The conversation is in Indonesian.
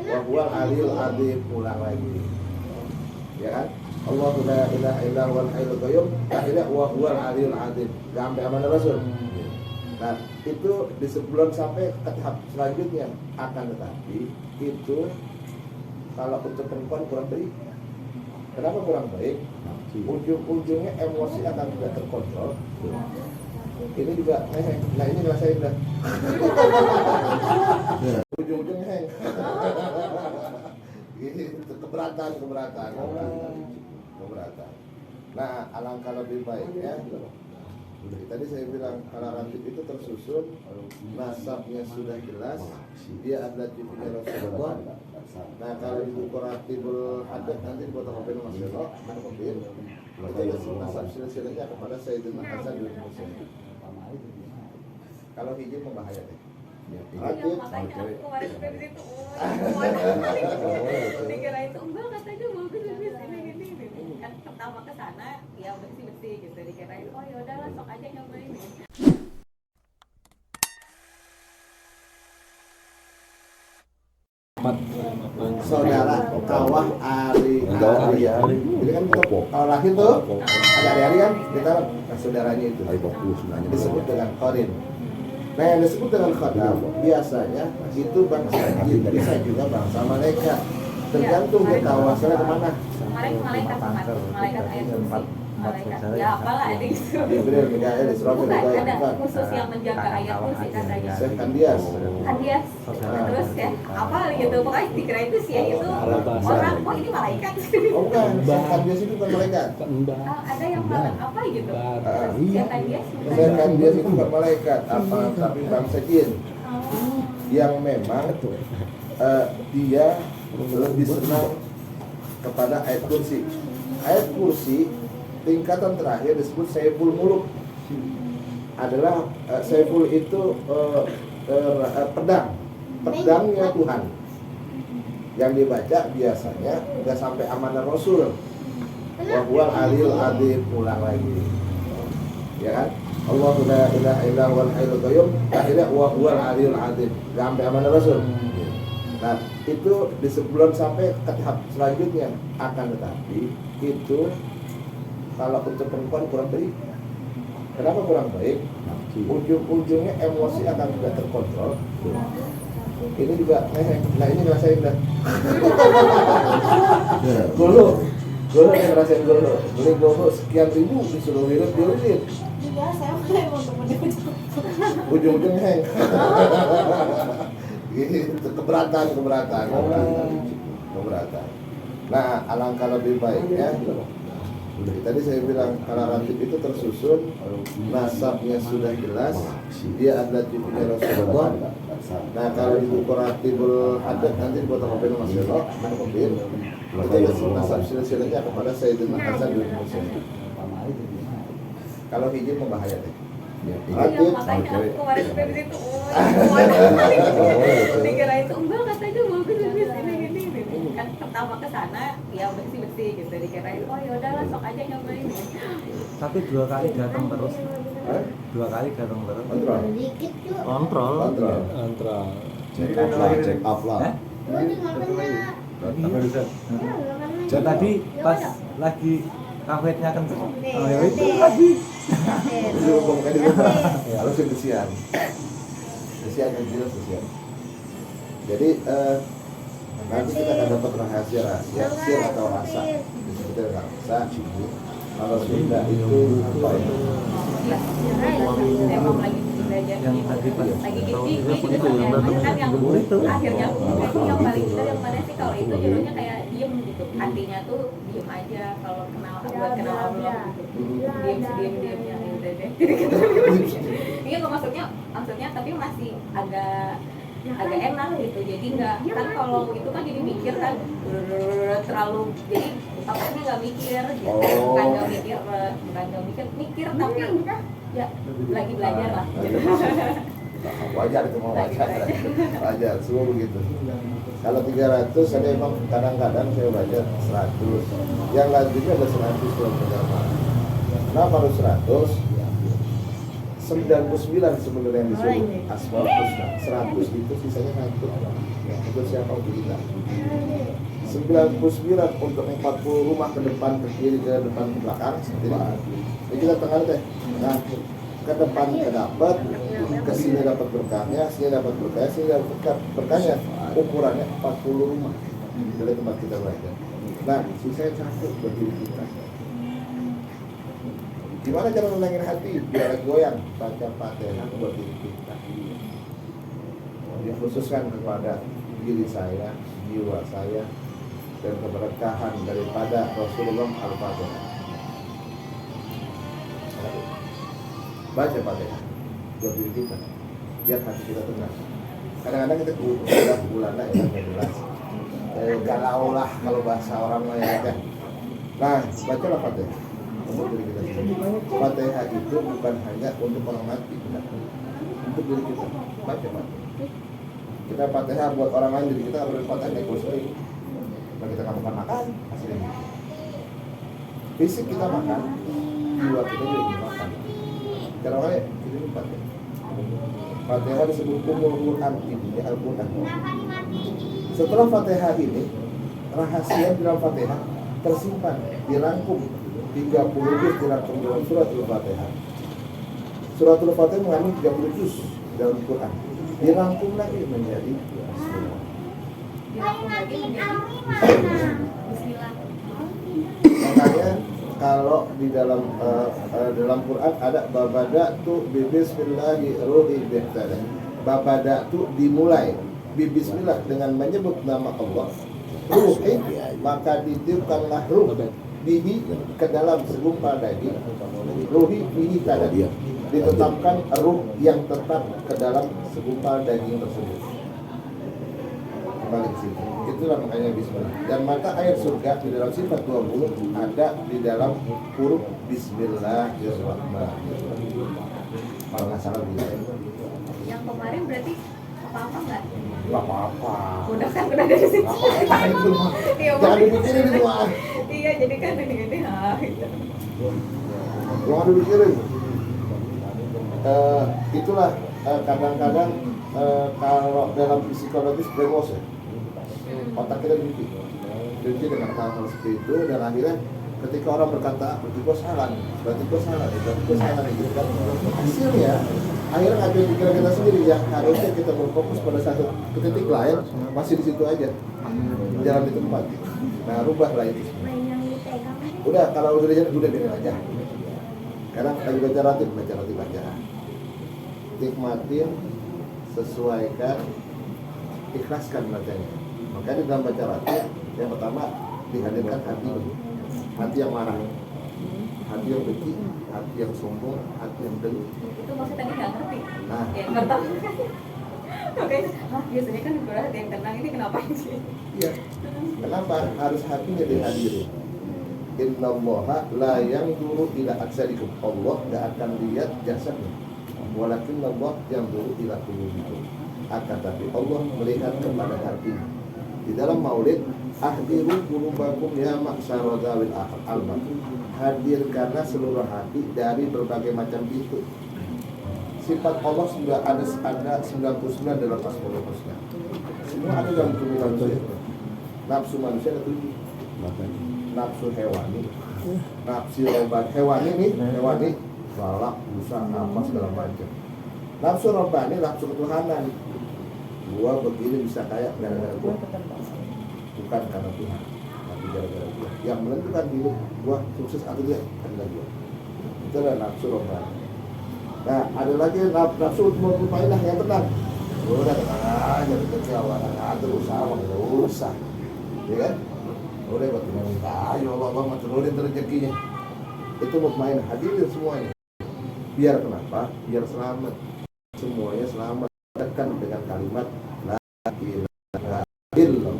wa huwal aliyul azim. Ulang lagi, ya kan? Allahu la ilaha illa huwal hayyul qayyum. Akhirnya wa huwal aliyul azim. Sampai amanah Rasul. Nah, itu sebelum sampai ke tahap selanjutnya. Akan tetapi itu kalau untuk perempuan kurang baik. Kenapa kurang baik? Ujung-ujungnya emosi akan tidak terkontrol. Ini juga heng. Nah, ini ngerasain dah. Ujung-ujungnya heng. Ini keberatan. Nah, alangkah lebih baiknya. Tadi saya bilang kalau ratib itu tersusun, nasabnya sudah jelas, dia adalah cucunya Rasulullah. Nah, kalau itu ratibul hadat nanti fotokopi Mas Yono, fotokopi. Nasab silsilahnya kepada Sayyidina Hasan bin Husain. Kalau hijau membahaya deh. Ratib makanya aku kemarin juga di situ. Dikira itu enggak, katanya bagus ini. Kan pertama ke sana ya bersih gitu, dikirain oh ya udahlah sok aja nyobain. Saudara kawah ari. Jadi kan kalau lahir tuh ada hari-hari kan kita saudaranya itu disebut dengan qarin. Nah, yang disebut dengan khodam biasanya itu bangsa jin, bisa juga bangsa malaikat. Tergantung dia kawasannya kemana. Malaikat ayat kursi. Malaikat ya apalah ada itu. Jibril, Mikail, Israfil, ada khusus yang menjaga ayat kursi katanya. Syekh Kandias. Terus ya apa gitu, pokoknya dikira itu sih ya itu orang, oh ini malaikat. Oh bukan, Syekh Kandias itu bukan malaikat. Ada yang apa gitu. Syekh Kandias itu bukan malaikat, tapi bangsa jin yang memang dia lebih senang kepada ayat kursi. Ayat kursi tingkatan terakhir disebut Saiful Muluk. Adalah Saiful itu pedangnya Tuhan. Yang dibaca biasanya udah sampai amanah Rasul. Wa huwal aliyul azim. Ulang lagi, ya kan? Allahu la ilaha illa huwal hayyul qayyum. Akhirnya wa huwal aliyul azim. Sampai amanah Rasul. Nah, itu sebelum sampai ke tahap selanjutnya. Akan tetapi itu kalau untuk perempuan kurang baik. Kenapa kurang baik? Ujung-ujungnya emosi akan tidak terkontrol. Ini juga heng. Nah, ini ngerasain dah. Golo yang ngerasain golo. Beli golo sekian ribu disuruh wirid diulit. Iya, saya mau temen. Ujung-ujungnya heng. Keberatan. Nah, alangkah lebih baiknya. Tadi saya bilang kalau ratib itu tersusun, nasabnya sudah jelas, dia adalah cucunya Rasulullah. Nah, kalau itu ratibul hadat nanti fotokopi Mas Yono, fotokopi. Nasab silsilahnya kepada Sayyidina Hasan bin Husain. Kalau hijau membahaya deh. Ratib makanya aku kemarin juga di situ. Dikira itu enggak, katanya bagus ini. Kan pertama ke sana ya bersih gitu, dikirain oh ya udahlah sok aja nyobain. Tapi 2 kali datang terus. 2 kali datang terus. Kontrol. Check off lah. Jadi tadi pas lagi kafetnya kenceng. Oh ya itu lagi. Itu bukan di rumah. Harus kesian. Kesian. Jadi nanti kita akan dapat rahasia sir atau rasa. Disebutnya rasa. Kalau sudah itu apa ya? Emang lagi belajar Yang tadi pas lagi tahu gitu itu yang datang kan yang itu akhirnya itu yang paling kita yang mana sih kalau itu jadinya kayak diem gitu, hatinya tuh diem aja kalau buat kenal Allah gitu, diemnya ya udah deh iya kok maksudnya tapi masih agak enak gitu, jadi nggak kan kalau itu kan jadi mikir kan terlalu, jadi otaknya nggak mikir gitu. bukan nggak mikir tapi ya lagi belajar lah gitu. Wajar itu mau wajar semua begitu. Kalau 300 ada emang kadang-kadang saya baca 100, yang lanjutnya ada 100 belum terjamah. Kenapa harus 100? 99 sebenarnya yang disuruh asmaul husna. 100 itu sisanya 1 ya, untuk siapa kita. 99 untuk 40 rumah ke depan, ke kiri, ke depan, ke belakang. Jadi kita tengah deh. Nah, ke depan ke dapat, ke sini dapat berkahnya, sini dapat berkahnya, sini dapat berkahnya. Ukurannya 40 rumah dari tempat kita belajar. Nah, sisanya 1 buat diri kita. Gimana cara menenangin hati biar goyang? Baca Fatihah buat diri kita. Dikhususkan kepada diri saya, jiwa saya, dan keberkahan daripada Rasulullah Al-Fatihah. Baca Fatihah buat diri kita, biar hati kita tenang. Kadang-kadang kita udah bulan ya, jelas. Galau lah kalau bahasa orang lain kan. Nah, bacalah Fatihah untuk diri kita sendiri. Fatihah itu bukan hanya untuk orang mati, bukan. Untuk diri kita. Baca Fatihah. Kita Fatihah buat orang lain, diri kita harus Fatihah negosiasi. Kalau kita nggak makan, hasilnya. Fisik kita makan, jiwa kita juga makan. Cara lain, kita ini Fatihah. Fatihah disebut Ummul Quran, ini Al-Quran. Setelah Fatihah ini, rahasia di dalam Fatihah tersimpan, dirangkum 30 juz dirangkum dalam surat Al-Fatihah. Surat Al-Fatihah mengandung 30 juz dalam Quran. Dirangkum lagi menjadi Bismillah. Bismillah. Makanya kalau di dalam Quran ada babada'tu bi bismillahirrahmanirrahim. Babada'tu dimulai bi bismillah dengan menyebut nama Allah. Ruhi, maka ditiupkanlah ruh bihi ke dalam segumpal daging. Ruhi bihi tadi ditetapkan ruh yang tetap ke dalam segumpal daging tersebut. Kembali ke situ. Itulah makanya bismillah. Dan mata air surga di dalam sifat 20 ada di dalam huruf Bismillahirrahmanirrahim. Kalau nggak salah bila. Yang kemarin berarti apa-apa nggak? Nggak apa-apa. Udah kan udah dari situ. Apa itu mah? Iya, Jangan dipikirin itu mah. Iya, jadi kan gini-gini gitu. Jangan dipikirin. Itulah kadang-kadang kalau dalam psikologis bremos ya. Otak kita dicuci dengan hal-hal seperti itu, dan akhirnya ketika orang berkata berarti gue salah gitu kan, hasilnya akhirnya ngapain pikiran kita sendiri yang harusnya kita berfokus pada satu titik lain, masih di situ aja, jalan di tempat. Nah, rubahlah itu. Udah, kalau udah biarin aja. Sekarang lagi baca ratib aja. Nikmatin, sesuaikan, ikhlaskan bacanya. Makanya dalam baca ratib, yang pertama dihadirkan hati yang marah, hati yang benci, hati yang sombong, hati yang dengki. Itu maksudnya nggak ngerti. Nah, Yang pertama. Makanya, biasanya kan gue hati yang tenang, ini kenapa sih? iya. Kenapa harus hatinya dihadirin? Innallaha la yanzuru ila ajsadikum. Allah enggak akan lihat jasadnya. Walakin Allah yanzuru ila qulubikum. Akan tapi Allah melihat kepada hati. Di dalam Maulid, ahdiru qulubakum ya ma'syara dzawil albab. Hadirkanlah seluruh hati dari berbagai macam pintu. Sifat Allah sudah ada 99 dalam Asmaul Husna. Semua ada dalam tulisan saya. Nafsu manusia ada 7. Nafsu hewani, nafsu hewani nih, galak, busa, apa segala macam. Nafsu robbani, nafsu ketuhanan. Gua begini bisa kaya gara-gara gua, bukan karena Tuhan, tapi gara-gara gua. Yang menentukan hidup gua sukses atau tidak adalah gua. Itu adalah nafsu robbani. Nah, ada lagi nafsu mutmainnah yang tenang. Udah tenang aja, kita awalan atur usaha, nggak usah, ya kan? Udah buat minta, ayo Allah turunin rezekinya. Itu mutmain, hadirin semuanya. Biar kenapa? Biar selamat. Semuanya selamat. Dekat dengan kalimat la ilaha illallah.